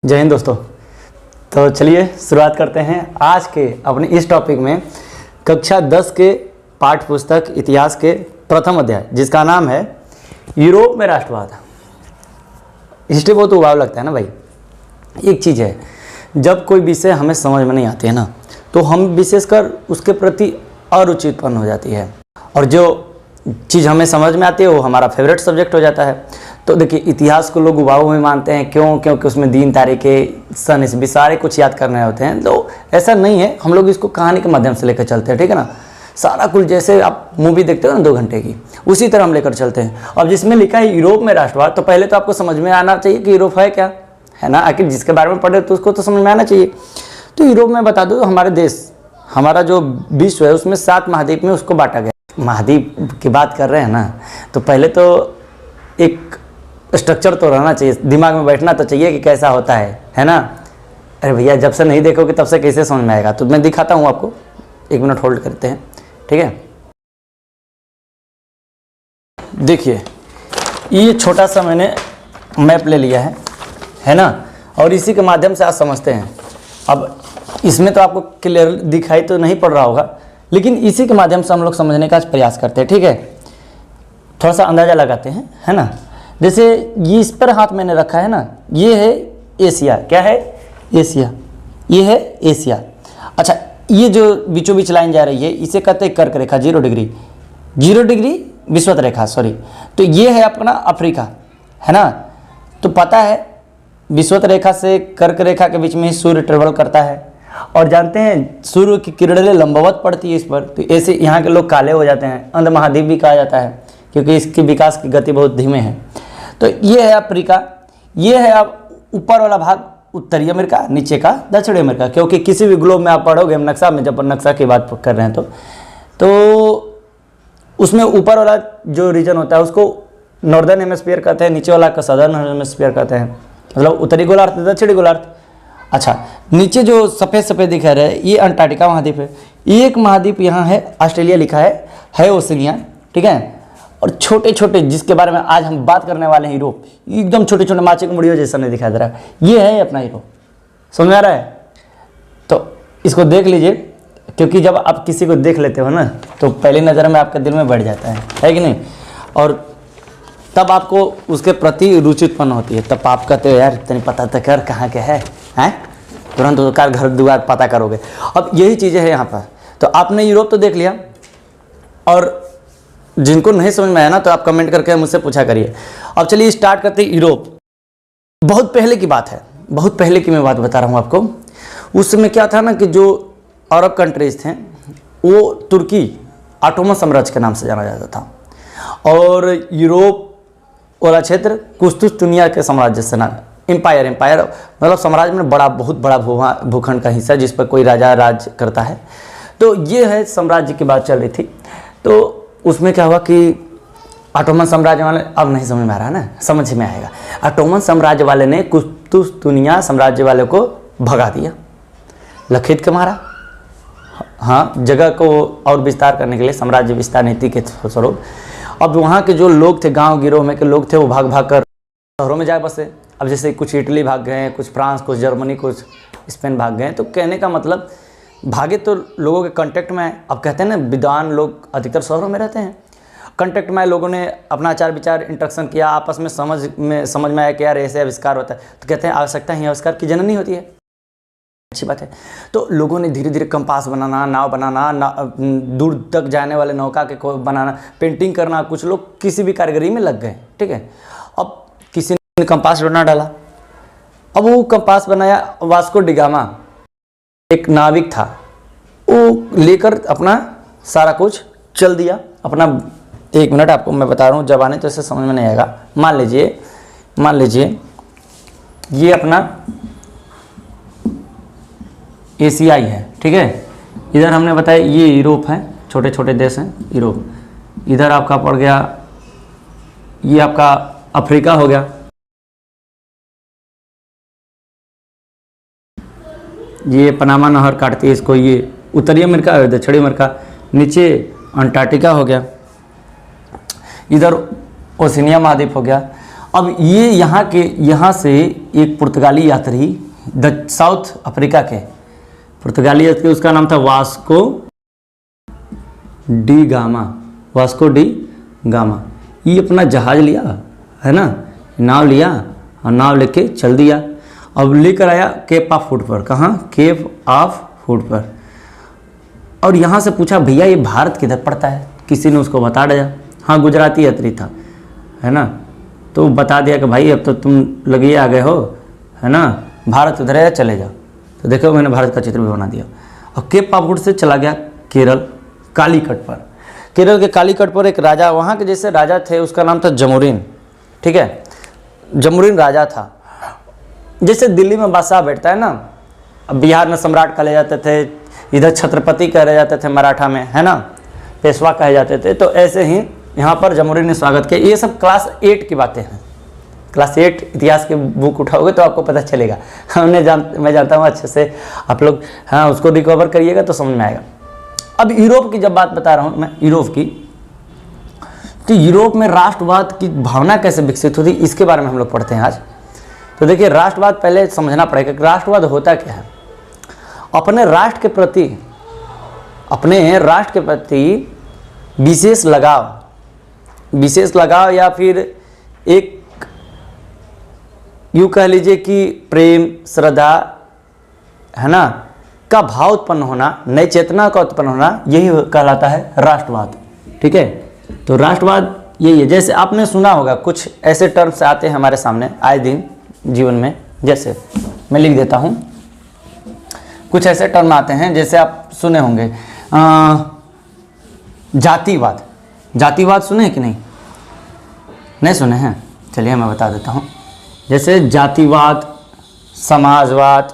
जय हिंद दोस्तों। तो चलिए शुरुआत करते हैं आज के अपने इस टॉपिक में कक्षा 10 के पाठ्य पुस्तक इतिहास के प्रथम अध्याय, जिसका नाम है यूरोप में राष्ट्रवाद। हिस्ट्री बहुत उबाऊ लगता है ना भाई। एक चीज़ है, जब कोई विषय हमें समझ में नहीं आती है ना, तो हम विशेषकर उसके प्रति अरुचि उत्पन्न हो जाती है, और जो चीज़ हमें समझ में आती है वो हमारा फेवरेट सब्जेक्ट हो जाता है। तो देखिए, इतिहास को लोग उबाऊ में मानते हैं। क्यों? क्योंकि उसमें दिन, तारीखें, सन, ईस्वी सारे कुछ याद करने होते हैं। तो ऐसा नहीं है, हम लोग इसको कहानी के माध्यम से लेकर चलते हैं, ठीक है ना। सारा कुछ जैसे आप मूवी देखते हो ना 2 घंटे की, उसी तरह हम लेकर चलते हैं। अब जिसमें लिखा है यूरोप में राष्ट्रवाद, तो पहले तो आपको समझ में आना चाहिए कि यूरोप है क्या, है ना। आखिर जिसके बारे में पढ़े तो उसको तो समझ में आना चाहिए। तो यूरोप में बता दो, हमारे देश, हमारा जो विश्व है उसमें 7 महाद्वीप में उसको बांटा गया। महाद्वीप की बात कर रहे हैं ना, तो पहले तो एक स्ट्रक्चर तो रहना चाहिए, दिमाग में बैठना तो चाहिए कि कैसा होता है ना। अरे भैया, जब से नहीं देखोगे तब से कैसे समझ में आएगा। तो मैं दिखाता हूँ आपको, 1 मिनट होल्ड करते हैं, ठीक है। देखिए, ये छोटा सा मैंने मैप ले लिया है ना, और इसी के माध्यम से आप समझते हैं। अब इसमें तो आपको क्लियर दिखाई तो नहीं पड़ रहा होगा, लेकिन इसी के माध्यम से हम लोग समझने का प्रयास करते हैं, ठीक है। थोड़ा सा अंदाज़ा लगाते हैं, है ना। जैसे ये इस पर हाथ मैंने रखा है ना, ये है एशिया। क्या है? एशिया। ये है एशिया। अच्छा, ये जो बीचों बीच लाइन जा रही है इसे कहते हैं कर्क रेखा, 0 डिग्री, 0 डिग्री विषुवत रेखा, सॉरी। तो ये है अपना अफ्रीका, है ना। तो पता है विषुवत रेखा से कर्क रेखा के बीच में ही सूर्य ट्रेवल करता है, और जानते हैं सूर्य की किरणें लंबवत पड़ती है इस पर। तो ऐसे यहाँ के लोग काले हो जाते हैं। अंध महाद्वीप भी कहा जाता है, क्योंकि इसकी विकास की गति बहुत धीमे है। तो ये है अफ्रीका, ये है अब ऊपर वाला भाग उत्तरी अमेरिका, नीचे का दक्षिणी अमेरिका। क्योंकि किसी भी ग्लोब में आप पढ़ोगे नक्शा में, जब नक्शा की बात कर रहे हैं तो उसमें ऊपर वाला जो रीजन होता है उसको नॉर्दर्न हेमिस्फीयर कहते हैं, नीचे वाला का सदर्न हेमिस्फीयर कहते हैं, मतलब उत्तरी गोलार्ध, दक्षिणी गोलार्ध। अच्छा, नीचे जो सफ़ेद सफ़ेद दिखा रहा है ये अंटार्कटिका महाद्वीप है। एक महाद्वीप यहाँ है, ऑस्ट्रेलिया लिखा है ओशिनिया, ठीक है। और छोटे छोटे जिसके बारे में आज हम बात करने वाले हैं, यूरोप, एकदम छोटे छोटे माचे की मुड़ियों जैसा नहीं दिखाई दे रहा है, ये है अपना यूरोप। समझ में आ रहा है? तो इसको देख लीजिए, क्योंकि जब आप किसी को देख लेते हो ना, तो पहली नज़र में आपके दिल में बैठ जाता है कि नहीं, और तब आपको उसके प्रति रुचि उत्पन्न होती है। तब आप कहते हो यार तनी पता तो कर कहाँ के है, तुरंत उसका घर द्वार पता करोगे। अब यही चीज़ें हैं यहाँ पर। तो आपने यूरोप तो देख लिया, और जिनको नहीं समझ में आया ना तो आप कमेंट करके मुझसे पूछा करिए। अब चलिए स्टार्ट करते हैं। यूरोप बहुत पहले की बात है, बहुत पहले की मैं बात बता रहा हूँ आपको। उस समय क्या था ना कि जो अरब कंट्रीज थे वो तुर्की ऑटोमन साम्राज्य के नाम से जाना जाता था, और यूरोप वाला क्षेत्र कुस्तुनतुनिया के साम्राज्य से ना, एम्पायर मतलब साम्राज्य में बहुत बड़ा भूखंड का हिस्सा, जिस पर कोई राजा राज करता है। तो ये है साम्राज्य की बात चल रही थी। तो उसमें क्या हुआ कि ऑटोमन साम्राज्य वाले, अब नहीं समझ में आ रहा है ना, समझ में आएगा। ऑटोमन साम्राज्य वाले ने कुस्तुनतुनिया साम्राज्य वाले को भगा दिया, लखीत के मारा। हाँ, जगह को और विस्तार करने के लिए साम्राज्य विस्तार नीति के स्वरूप अब वहाँ के जो लोग थे, गांव गिरोह में के लोग थे, वो भाग भाग कर शहरों में जा बसे। अब जैसे कुछ इटली भाग गए, कुछ फ्रांस, कुछ जर्मनी, कुछ स्पेन भाग गए। तो कहने का मतलब भागे तो लोगों के कांटेक्ट में आए। अब कहते हैं ना, विद्वान लोग अधिकतर शहरों में रहते हैं, कांटेक्ट में आए, लोगों ने अपना आचार विचार इंटरेक्शन किया, आपस में समझ में आया कि यार ऐसे आविष्कार होता है। तो कहते हैं आवश्यकता ही आविष्कार की जननी होती है, अच्छी बात है। तो लोगों ने धीरे धीरे कंपास बनाना, नाव बनाना, दूर तक जाने वाले नौका के को बनाना, पेंटिंग करना, कुछ लोग किसी भी कारीगरी में लग गए, ठीक है। अब किसी ने कंपास बना डाला, अब वो कंपास बनाया, वास्को डिगामा एक नाविक था, वो लेकर अपना सारा कुछ चल दिया अपना। 1 मिनट आपको मैं बता रहा हूँ, जब आने तो इसे समझ में नहीं आएगा। मान लीजिए ये अपना एशियाई है, ठीक है। इधर हमने बताया ये यूरोप है, छोटे छोटे देश हैं यूरोप। इधर आपका पड़ गया, ये आपका अफ्रीका हो गया, ये पनामा नहर काटती है इसको, ये उत्तरी अमेरिका और दक्षिणी अमेरिका। नीचे अंटार्कटिका हो गया, इधर ओशिनिया महाद्वीप हो गया, अब ये यहाँ से एक पुर्तगाली यात्री साउथ अफ्रीका के पुर्तगाली यात्री, उसका नाम था वास्को डी गामा। ये अपना जहाज लिया, है ना, नाव लिया और नाव लेके चल दिया। अब लेकर आया केप ऑफ फूड पर। कहाँ? केप ऑफ फूड पर। और यहाँ से पूछा भैया ये भारत किधर पड़ता है? किसी ने उसको बता दिया। हाँ, गुजराती यात्री था, है ना, तो बता दिया कि भाई अब तो तुम लगे आ गए हो, है ना, भारत उधर है, चले जाओ। तो देखो मैंने भारत का चित्र भी बना दिया। और केप ऑफ फूड से चला गया केरल कालीकट पर। केरल के कालीकट पर एक राजा, वहाँ के जैसे राजा थे, उसका नाम था जमुरीन। ठीक है, जमुरीन राजा था। जैसे दिल्ली में बादशाह बैठता है ना, अब बिहार में सम्राट कहे जाते थे, इधर छत्रपति कहे जाते थे मराठा में, है ना, पेशवा कहे जाते थे, तो ऐसे ही यहाँ पर जमुरीन ने स्वागत किया। ये सब क्लास 8 की बातें हैं। क्लास 8 इतिहास की बुक उठाओगे तो आपको पता चलेगा। मैं जानता हूँ अच्छे से, आप लोग हाँ उसको रिकवर करिएगा तो समझ में आएगा। अब यूरोप की जब बात बता रहा हूँ मैं, यूरोप की, तो यूरोप में राष्ट्रवाद की भावना कैसे विकसित हुई इसके बारे में हम लोग पढ़ते हैं आज। तो देखिए, राष्ट्रवाद पहले समझना पड़ेगा कि राष्ट्रवाद होता क्या है। अपने राष्ट्र के प्रति विशेष लगाव या फिर एक यूँ कह लीजिए कि प्रेम, श्रद्धा, है ना, का भाव उत्पन्न होना, नई चेतना का उत्पन्न होना, यही कहलाता है राष्ट्रवाद। ठीक है, तो राष्ट्रवाद यही है। जैसे आपने सुना होगा कुछ ऐसे टर्म्स आते हैं हमारे सामने आए दिन जीवन में, जैसे मैं लिख देता हूँ, कुछ ऐसे टर्म आते हैं जैसे आप सुने होंगे, जातिवाद। जातिवाद सुने हैं कि नहीं सुने हैं? चलिए मैं बता देता हूँ। जैसे जातिवाद, समाजवाद,